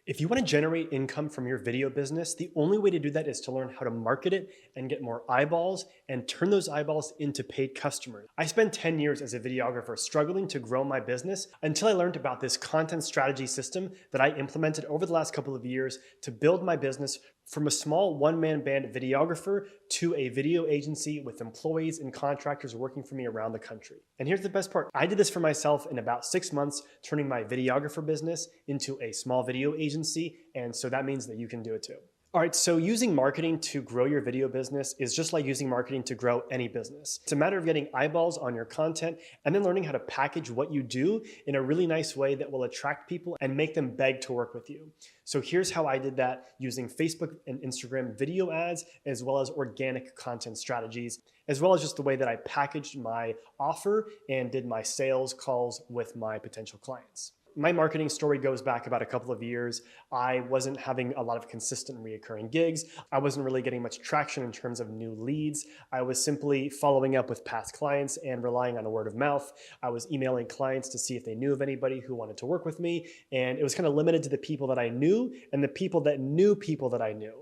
If you want to generate income from your video business, the only way to do that is to learn how to market it and get more eyeballs and turn those eyeballs into paid customers. I spent 10 years as a videographer struggling to grow my business until I learned about this content strategy system that I implemented over the last couple of years to build my business from a small one-man band videographer to a video agency with employees and contractors working for me around the country. And here's the best part. I did this for myself in about 6 months, turning my videographer business into a small video agency. And so that means that you can do it too. All right, so using marketing to grow your video business is just like using marketing to grow any business. It's a matter of getting eyeballs on your content and then learning how to package what you do in a really nice way that will attract people and make them beg to work with you. So here's how I did that using Facebook and Instagram video ads, as well as organic content strategies, as well as just the way that I packaged my offer and did my sales calls with my potential clients. My marketing story goes back about a couple of years. I wasn't having a lot of consistent reoccurring gigs. I wasn't really getting much traction in terms of new leads. I was simply following up with past clients and relying on a word of mouth. I was emailing clients to see if they knew of anybody who wanted to work with me. And it was kind of limited to the people that I knew and the people that knew people that I knew.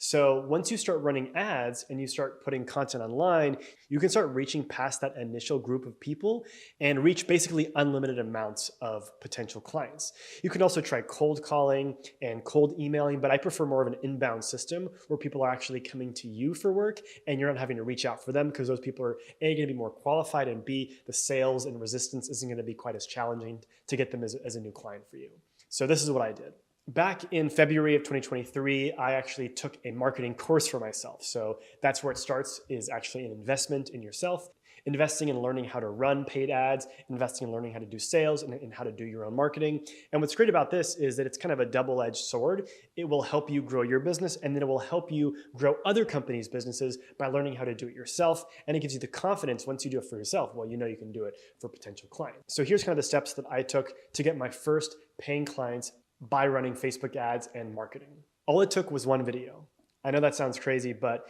So once you start running ads and you start putting content online, you can start reaching past that initial group of people and reach basically unlimited amounts of potential clients. You can also try cold calling and cold emailing, but I prefer more of an inbound system where people are actually coming to you for work and you're not having to reach out for them because those people are A, going to be more qualified, and B, the sales and resistance isn't going to be quite as challenging to get them as a new client for you. So this is what I did. Back in February of 2023, I actually took a marketing course for myself. So that's where it starts, is actually an investment in yourself, investing in learning how to run paid ads, investing in learning how to do sales and how to do your own marketing. And what's great about this is that it's kind of a double-edged sword. It will help you grow your business, and then it will help you grow other companies' businesses by learning how to do it yourself. And it gives you the confidence once you do it for yourself. Well, you know you can do it for potential clients. So here's kind of the steps that I took to get my first paying clients by running Facebook ads and marketing. All it took was one video. I know that sounds crazy, but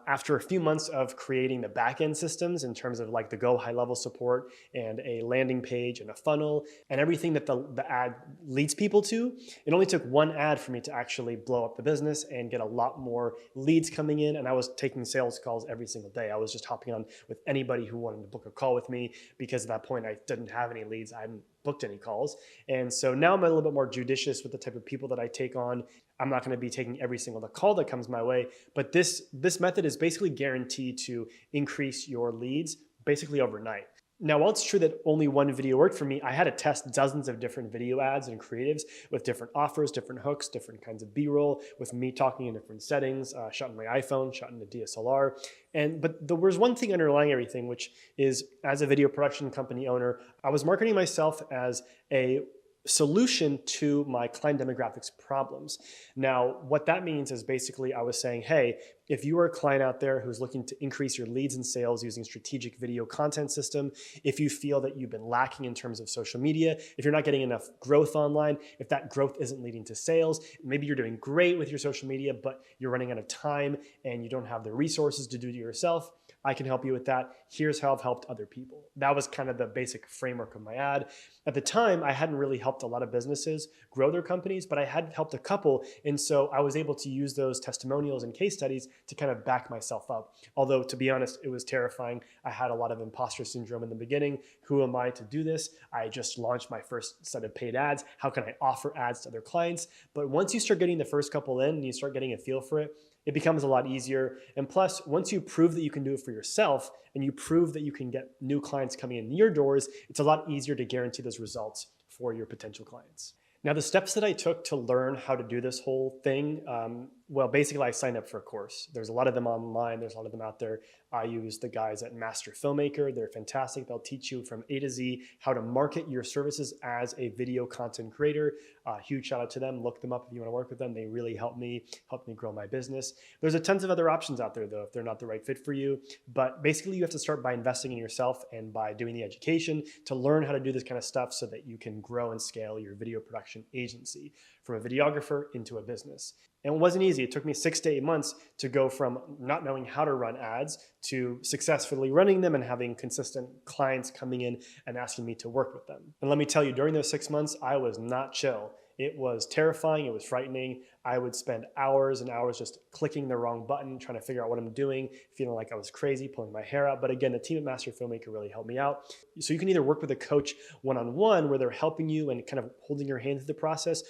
after a few months of creating the back-end systems in terms of like the Go high-level support and a landing page and a funnel and everything that the ad leads people to, it only took one ad for me to actually blow up the business and get a lot more leads coming in. And I was taking sales calls every single day. I was just hopping on with anybody who wanted to book a call with me because at that point I didn't have any leads. I hadn't booked any calls. And so now I'm a little bit more judicious with the type of people that I take on. I'm not going to be taking every single call that comes my way, but this method is basically guaranteed to increase your leads basically overnight. Now, while it's true that only one video worked for me, I had to test dozens of different video ads and creatives with different offers, different hooks, different kinds of B-roll, with me talking in different settings, shot on my iPhone, shot in a DSLR. But there was one thing underlying everything, which is, as a video production company owner, I was marketing myself as a solution to my client demographics problems. Now, what that means is basically I was saying, hey, if you are a client out there who's looking to increase your leads and sales using strategic video content system, if you feel that you've been lacking in terms of social media, if you're not getting enough growth online, if that growth isn't leading to sales, maybe you're doing great with your social media, but you're running out of time and you don't have the resources to do it yourself, I can help you with that. Here's how I've helped other people. That was kind of the basic framework of my ad. At the time, I hadn't really helped a lot of businesses grow their companies, but I had helped a couple. And so I was able to use those testimonials and case studies to kind of back myself up. Although, to be honest, it was terrifying. I had a lot of imposter syndrome in the beginning. Who am I to do this? I just launched my first set of paid ads. How can I offer ads to other clients? But once you start getting the first couple in and you start getting a feel for it, it becomes a lot easier. And plus, once you prove that you can do it for yourself and you prove that you can get new clients coming in your doors, it's a lot easier to guarantee those results for your potential clients. Now, the steps that I took to learn how to do this whole thing, well, basically I signed up for a course. There's a lot of them online. There's a lot of them out there. I use the guys at Master Filmmaker. They're fantastic. They'll teach you from A to Z how to market your services as a video content creator. Huge shout out to them. Look them up if you want to work with them. They really help me grow my business. There's a tons of other options out there though, if they're not the right fit for you. But basically you have to start by investing in yourself and by doing the education to learn how to do this kind of stuff so that you can grow and scale your video production agency from a videographer into a business. And it wasn't easy. It took me 6 to 8 months to go from not knowing how to run ads to successfully running them and having consistent clients coming in and asking me to work with them. And let me tell you, during those 6 months, I was not chill. It was terrifying. It was frightening. I would spend hours and hours just clicking the wrong button, trying to figure out what I'm doing, feeling like I was crazy, pulling my hair out. But again, the team at Master Filmmaker really helped me out. So you can either work with a coach one-on-one where they're helping you and kind of holding your hand through the process,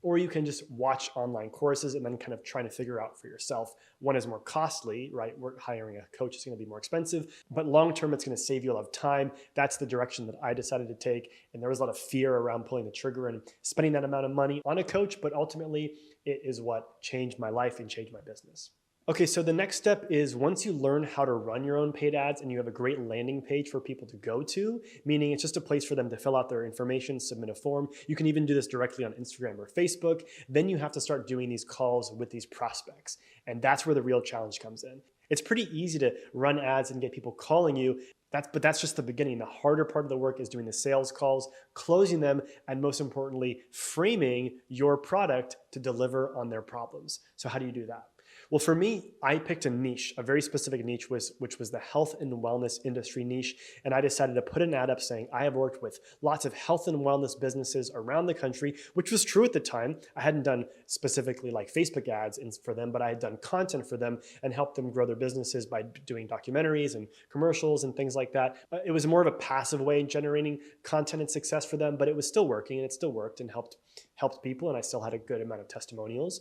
or you can just watch online courses and then kind of trying to figure out for yourself. One is more costly, right? Hiring a coach is going to be more expensive, but long-term, it's going to save you a lot of time. That's the direction that I decided to take. And there was a lot of fear around pulling the trigger and spending that amount of money on a coach, but ultimately it is what changed my life and changed my business. Okay, so the next step is once you learn how to run your own paid ads and you have a great landing page for people to go to, meaning it's just a place for them to fill out their information, submit a form. You can even do this directly on Instagram or Facebook. Then you have to start doing these calls with these prospects. And that's where the real challenge comes in. It's pretty easy to run ads and get people calling you, but that's just the beginning. The harder part of the work is doing the sales calls, closing them, and most importantly, framing your product to deliver on their problems. So how do you do that? Well, for me, I picked a niche, a very specific niche, which was the health and wellness industry niche. And I decided to put an ad up saying, I have worked with lots of health and wellness businesses around the country, which was true at the time. I hadn't done specifically like Facebook ads for them, but I had done content for them and helped them grow their businesses by doing documentaries and commercials and things like that. It was more of a passive way in generating content and success for them, but it was still working and it still worked and helped people. And I still had a good amount of testimonials.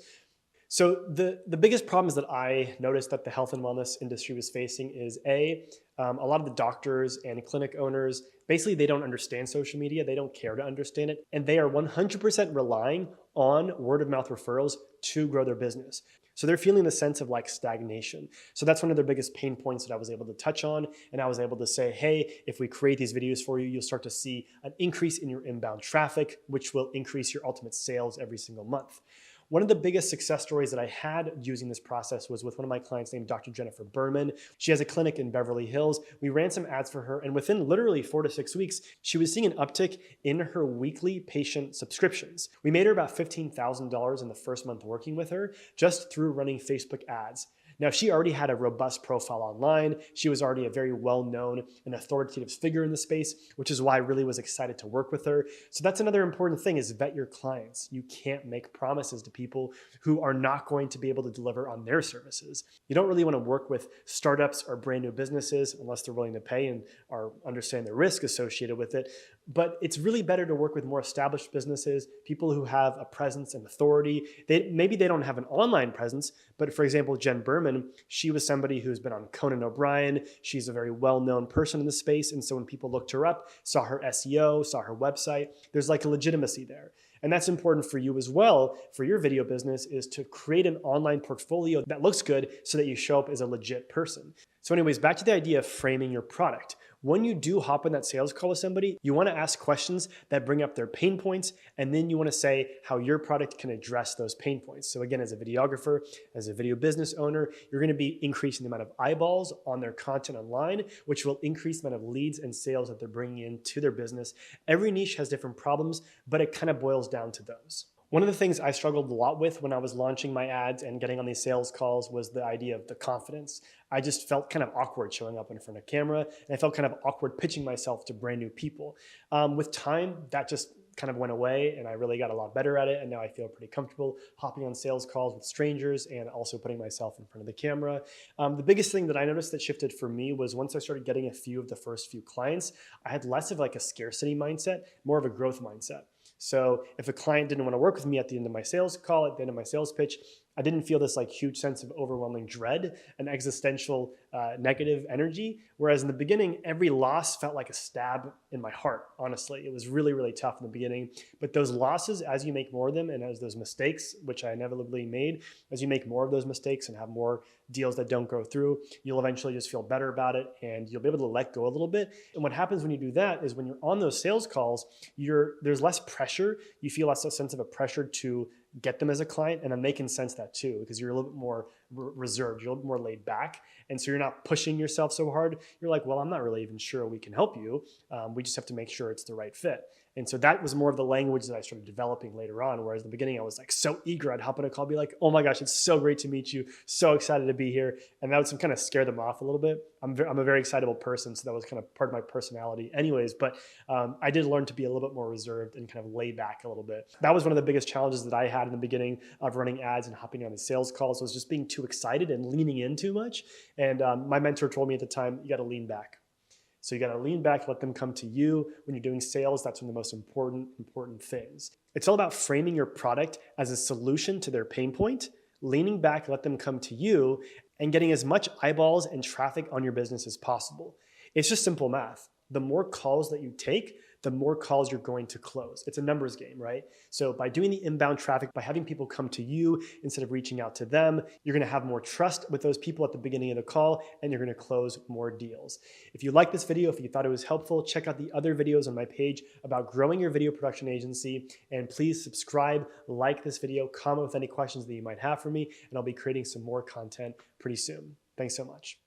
So the biggest problems that I noticed that the health and wellness industry was facing is a lot of the doctors and clinic owners, basically they don't understand social media. They don't care to understand it. And they are 100% relying on word of mouth referrals to grow their business. So they're feeling the sense of like stagnation. So that's one of their biggest pain points that I was able to touch on. And I was able to say, hey, if we create these videos for you, you'll start to see an increase in your inbound traffic, which will increase your ultimate sales every single month. One of the biggest success stories that I had using this process was with one of my clients named Dr. Jennifer Berman. She has a clinic in Beverly Hills. We ran some ads for her, and within literally 4 to 6 weeks, she was seeing an uptick in her weekly patient subscriptions. We made her about $15,000 in the first month working with her just through running Facebook ads. Now, she already had a robust profile online. She was already a very well-known and authoritative figure in the space, which is why I really was excited to work with her. So that's another important thing is vet your clients. You can't make promises to people who are not going to be able to deliver on their services. You don't really want to work with startups or brand new businesses unless they're willing to pay and are understand the risk associated with it. But it's really better to work with more established businesses, people who have a presence and authority. Maybe they don't have an online presence, but for example, Jen Berman, she was somebody who's been on Conan O'Brien. She's a very well-known person in the space. And so when people looked her up, saw her SEO, saw her website, there's like a legitimacy there. And that's important for you as well, for your video business, is to create an online portfolio that looks good so that you show up as a legit person. So anyways, back to the idea of framing your product. When you do hop on that sales call with somebody, you want to ask questions that bring up their pain points, and then you want to say how your product can address those pain points. So again, as a videographer, as a video business owner, you're going to be increasing the amount of eyeballs on their content online, which will increase the amount of leads and sales that they're bringing into their business. Every niche has different problems, but it kind of boils down to those. One of the things I struggled a lot with when I was launching my ads and getting on these sales calls was the idea of the confidence. I just felt kind of awkward showing up in front of camera, and I felt kind of awkward pitching myself to brand new people. With time, that just kind of went away, and I really got a lot better at it, and now I feel pretty comfortable hopping on sales calls with strangers and also putting myself in front of the camera. The biggest thing that I noticed that shifted for me was once I started getting a few of the first few clients, I had less of like a scarcity mindset, more of a growth mindset. So if a client didn't want to work with me at the end of my sales call, at the end of my sales pitch, I didn't feel this like huge sense of overwhelming dread and existential negative energy. Whereas in the beginning, every loss felt like a stab in my heart, honestly. It was really, really tough in the beginning. But those losses, as you make more of them and as those mistakes, which I inevitably made, as you make more of those mistakes and have more deals that don't go through, you'll eventually just feel better about it and you'll be able to let go a little bit. And what happens when you do that is when you're on those sales calls, there's less pressure. You feel less a sense of a pressure to get them as a client, and then they can sense that too because you're a little bit more reserved, you're a little bit more laid back, and so you're not pushing yourself so hard. You're like, well, I'm not really even sure we can help you. We just have to make sure it's the right fit. And so that was more of the language that I started developing later on. Whereas in the beginning, I was like so eager. I'd hop on a call, be like, oh my gosh, it's so great to meet you. So excited to be here. And that would kind of scare them off a little bit. I'm a very excitable person. So that was kind of part of my personality anyways. But I did learn to be a little bit more reserved and kind of lay back a little bit. That was one of the biggest challenges that I had in the beginning of running ads and hopping on the sales calls, was just being too excited and leaning in too much. And my mentor told me at the time, you got to lean back. So you got to lean back, let them come to you. When you're doing sales, that's one of the most important things. It's all about framing your product as a solution to their pain point, leaning back, let them come to you, and getting as much eyeballs and traffic on your business as possible. It's just simple math. The more calls that you take, the more calls you're going to close. It's a numbers game, right? So by doing the inbound traffic, by having people come to you instead of reaching out to them, you're gonna have more trust with those people at the beginning of the call, and you're gonna close more deals. If you liked this video, if you thought it was helpful, check out the other videos on my page about growing your video production agency, and please subscribe, like this video, comment with any questions that you might have for me, and I'll be creating some more content pretty soon. Thanks so much.